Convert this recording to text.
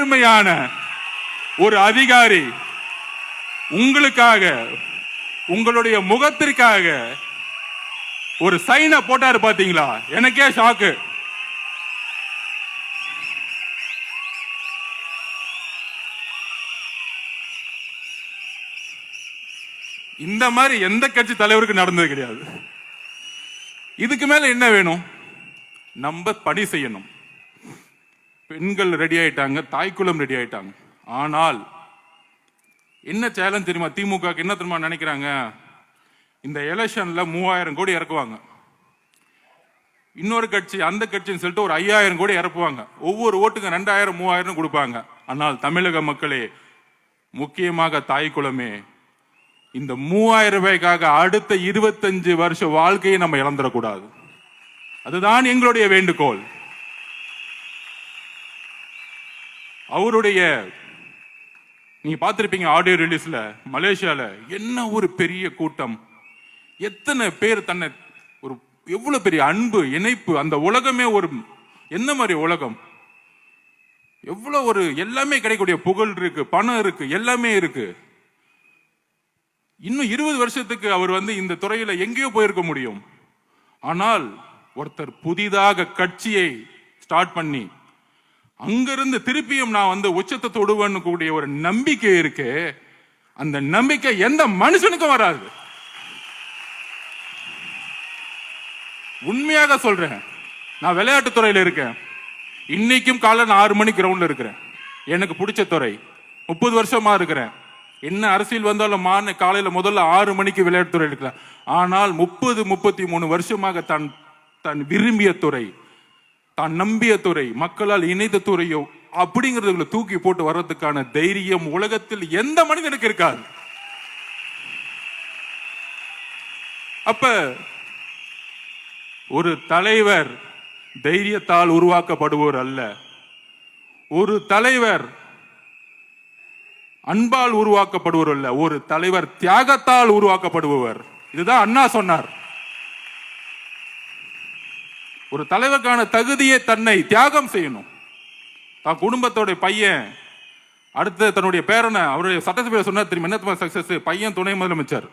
நேர்மையான ஒரு அதிகாரி உங்களுக்காக உங்களுடைய முகத்திற்காக ஒரு சைனை போட்டாரு பாத்தீங்களா? எனக்கே ஷாக்கு. இந்த மாதிரி எந்த கட்சி தலைவருக்கு நடந்தது கிடையாது. இதுக்கு மேல என்ன வேணும்? நம்ம பணி செய்யணும். பெண்கள் ரெடி ஆயிட்டாங்க, தாய்க்குளம் ரெடி ஆயிட்டாங்க. ஆனால் என்ன சேலஞ்ச் தெரியுமா? திமுக என்ன தெரியுமா நினைக்கிறாங்க? இந்த எலெக்ஷன்ல 3000 கோடி இறக்குவாங்க. இன்னொரு கட்சி அந்த கட்சின்னு சொல்லிட்டு ஒரு 5000 கோடி இறக்குவாங்க. ஒவ்வொரு ஓட்டுக்கு 2000 3000 கொடுப்பாங்க. ஆனால் தமிழக மக்களே, முக்கியமாக தாய்க்குளமே, இந்த 3000 ரூபாய்க்காக அடுத்த 25 வருஷ வாழ்க்கையை நம்ம இழந்துடக்கூடாது. அதுதான் எங்களுடைய வேண்டுகோள். அவருடைய நீங்க பார்த்திருப்பீங்க ஆடியோ ரிலீஸ்ல, மலேசியால என்ன ஒரு பெரிய கூட்டம், எத்தனை பேர் தன்னை ஒரு எவ்வளவு பெரிய அன்பு இணைப்பு. அந்த உலகமே ஒரு என்ன மாதிரி உலகம், எவ்வளவு ஒரு எல்லாமே கிடைக்கக்கூடிய புகழ் இருக்கு, பணம் இருக்கு, எல்லாமே இருக்கு. இன்னும் 20 வருஷத்துக்கு அவர் இந்த துறையில எங்கேயோ போயிருக்க முடியும். ஆனால் ஒருத்தர் புதிதாக கட்சியை ஸ்டார்ட் பண்ணி அங்கிருந்து திருப்பியும் நான் உச்சத்தை தொடுவேன்னு கூடிய ஒரு நம்பிக்கை இருக்கு. அந்த நம்பிக்கை எந்த மனுஷனுக்கும் வராது. உண்மையாக சொல்றேன். நான் விளையாட்டு துறையில இருக்கேன். இன்னைக்கும் காலைல 6 மணிக்கு கிரவுண்ட்ல இருக்கிறேன். எனக்கு பிடிச்ச துறை. 30 வருஷமா இருக்கிறேன். என்ன அரசியல் வந்தாலும் காலையில முதல்ல 6 மணிக்கு விளையாட்டு துறை இருக்கிறேன். ஆனால் 30-33 வருஷமாக தான் விரும்பிய துறை, தான் நம்பிய துறை, மக்களால் இணைந்த துறையோ அப்படிங்கறதுல தூக்கி போட்டு வர்றதுக்கான தைரியம் உலகத்தில் எந்த மனிதனுக்கு இருக்காது. அப்ப ஒரு தலைவர் தைரியத்தால் உருவாக்கப்படுவோர் அல்ல. ஒரு தலைவர் அன்பால் உருவாக்கப்படுவர் அல்ல. ஒரு தலைவர் தியாகத்தால் உருவாக்கப்படுபவர். இதுதான் அண்ணா சொன்னார். ஒரு தலைவருக்கான தகுதியை தன்னை தியாகம் செய்யணும். தான் குடும்பத்தோட பையன் அடுத்த தன்னுடைய பேரனை அவருடைய சட்டசபையில் சொன்னார் தெரியுமா? என்ன சக்சஸ்? பையன் துணை முதலமைச்சர்.